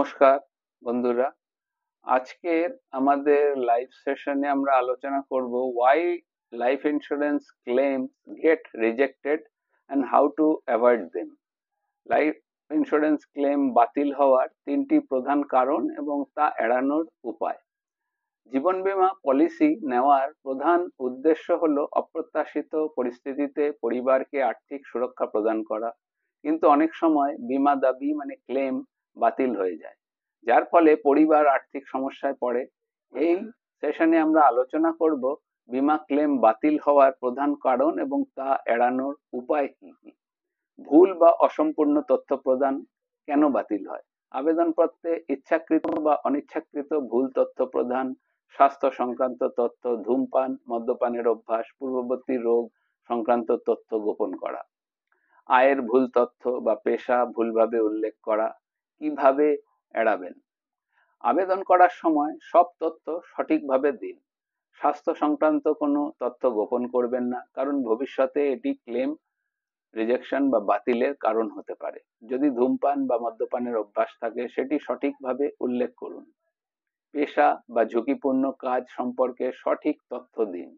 নমস্কার বন্ধুরা। আজকের আমাদের লাইভ সেশনে আমরা আলোচনা করব why life insurance claims get rejected and how to avoid them। Life insurance claim বাতিল হওয়ার তিনটি প্রধান কারণ এবং তা এড়ানোর উপায়। জীবন বীমা পলিসি নেওয়ার প্রধান উদ্দেশ্য হলো অপ্রত্যাশিত পরিস্থিতিতে পরিবারকে আর্থিক সুরক্ষা প্রদান করা, কিন্তু অনেক সময় বীমা দাবি ক্লেম বাতিল হয়ে যায়, যার ফলে পরিবার আর্থিক সমস্যায় পড়ে। এই সেশনে আমরা আলোচনা করব বীমা ক্লেম বাতিল হওয়ার প্রধান কারণ এবং তা এড়ানোর উপায় কি কি। ভুল বা অসম্পূর্ণ তথ্য প্রদান কেন বাতিল হয়? আবেদনপত্রে ইচ্ছাকৃত বা অনিচ্ছাকৃত ভুল তথ্য প্রদান, স্বাস্থ্য সংক্রান্ত তথ্য, ধূমপান, মদ্যপানের অভ্যাস, পূর্ববর্তী রোগ সংক্রান্ত তথ্য গোপন করা, আয়ের ভুল তথ্য বা পেশা ভুলভাবে উল্লেখ করা। কিভাবে এড়াবেন? আবেদন করার সময় সব তথ্য সঠিকভাবে দিন। স্বাস্থ্য সংক্রান্ত কোনো তথ্য গোপন করবেন না, কারণ ভবিষ্যতে এটি ক্লেম রিজেকশন বা বাতিলের কারণ হতে পারে। যদি ধূমপান বা মদ্যপানের অভ্যাস থাকে সেটি সঠিকভাবে উল্লেখ করুন। পেশা বা ঝুঁকিপূর্ণ কাজ সম্পর্কে সঠিক তথ্য দিন।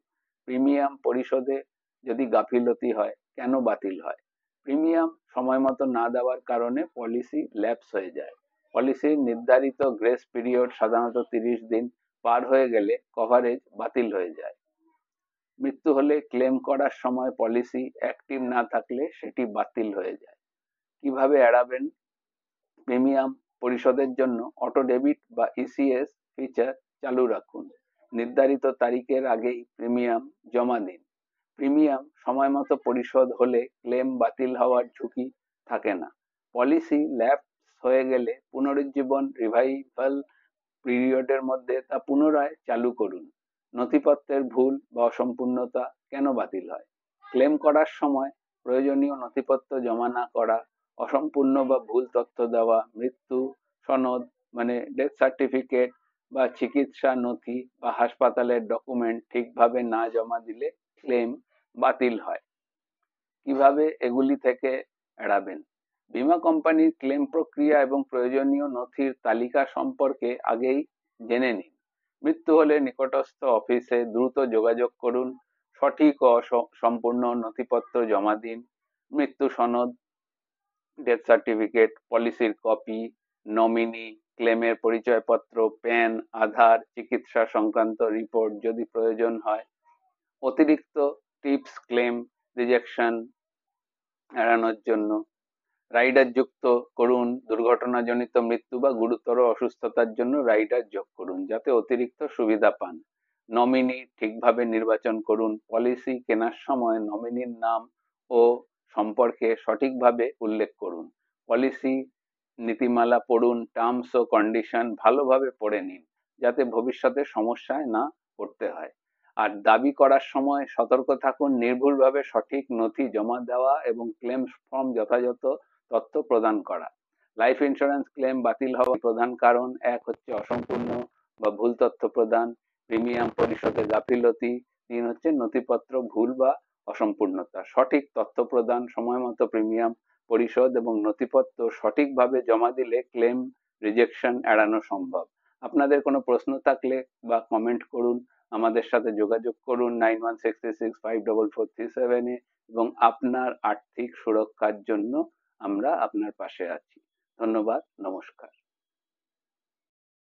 প্রিমিয়াম পরিশোধে যদি গাফিলতি হয়, কেন বাতিল হয়? প্রিমিয়াম সময় মতো না দেওয়ার কারণে পলিসি ল্যাপস হয়ে যায়। পলিসির নির্ধারিত গ্রেস পিরিয়ড সাধারণত 30 দিন পার হয়ে গেলে কভারেজ বাতিল হয়ে যায়। মৃত্যু হলে ক্লেম করার সময় পলিসি অ্যাক্টিভ না থাকলে সেটি বাতিল হয়ে যায়। কিভাবে এড়াবেন? প্রিমিয়াম পরিশোধের জন্য অটো ডেবিট বা ইসিএস ফিচার চালু রাখুন। নির্ধারিত তারিখের আগেই প্রিমিয়াম জমা দিন। প্রিমিয়াম সময় মতো পরিশোধ হলে ক্লেম বাতিল হওয়ার ঝুঁকি থাকে না। পলিসি ল্যাপস হয়ে গেলে পুনরুজ্জীবন রিভাইভাল পিরিয়ডের মধ্যে তা পুনরায় চালু করুন। নথিপত্রের ভুল বা অসম্পূর্ণতা কেন বাতিল হয়? ক্লেম করার সময় প্রয়োজনীয় নথিপত্র জমা না করা, অসম্পূর্ণ বা ভুল তথ্য দেওয়া, মৃত্যু সনদ ডেথ সার্টিফিকেট বা চিকিৎসা নথি বা হাসপাতালের ডকুমেন্ট ঠিকভাবে না জমা দিলে ক্লেম বাতিল হয়। কিভাবে এগুলি থেকে এড়াবেন? বীমা কোম্পানির ক্লেম প্রক্রিয়া এবং প্রয়োজনীয় নথির তালিকা সম্পর্কে আগেই জেনে নিন। মৃত্যু হলে নিকটস্থ অফিসে দ্রুত যোগাযোগ করুন। সঠিক ও সম্পূর্ণ নথিপত্র জমা দিন। মৃত্যু সনদ, ডেথ সার্টিফিকেট, পলিসির কপি, নমিনি, ক্লেমের পরিচয়পত্র, প্যান, আধার, চিকিৎসা সংক্রান্ত রিপোর্ট যদি প্রয়োজন হয়। অতিরিক্ত টিপস ক্লেম রিজেকশন এড়ানোর জন্য রাইডার যুক্ত করুন। দুর্ঘটনাজনিত মৃত্যু বা গুরুতর অসুস্থতার জন্য রাইডার যোগ করুন যাতে অতিরিক্ত সুবিধা পান। নমিনি ঠিকভাবে নির্বাচন করুন। পলিসি কেনার সময় নমিনির নাম ও সম্পর্কে সঠিকভাবে উল্লেখ করুন। পলিসি নীতিমালা পড়ুন। টার্মস ও কন্ডিশন ভালোভাবে পড়ে নিন যাতে ভবিষ্যতে সমস্যায় না পড়তে হয়। আর দাবি করার সময় সতর্ক থাকুন। নির্ভুলভাবে সঠিক নথি জমা দেওয়া এবং ক্লেম ফর্ম যথাযথ তথ্য প্রদান করা। লাইফ ইন্স্যুরেন্স ক্লেম বাতিল হওয়ার প্রধান কারণ: 1 হচ্ছে অসম্পূর্ণ বা ভুল তথ্য প্রদান, প্রিমিয়াম পরিশোধে গাফিলতি, 3 হচ্ছে নথিপত্র ভুল বা অসম্পূর্ণতা। সঠিক তথ্য প্রদান, সময় মতো প্রিমিয়াম পরিশোধ এবং নথিপত্র সঠিকভাবে জমা দিলে ক্লেম রিজেকশন এড়ানো সম্ভব। আপনাদের কোনো প্রশ্ন থাকলে বা কমেন্ট করুন। আমাদের সাথে যোগাযোগ করুন 9166544337 এ এবং আপনার আর্থিক সুরক্ষার জন্য আমরা আপনার পাশে আছি। ধন্যবাদ, নমস্কার।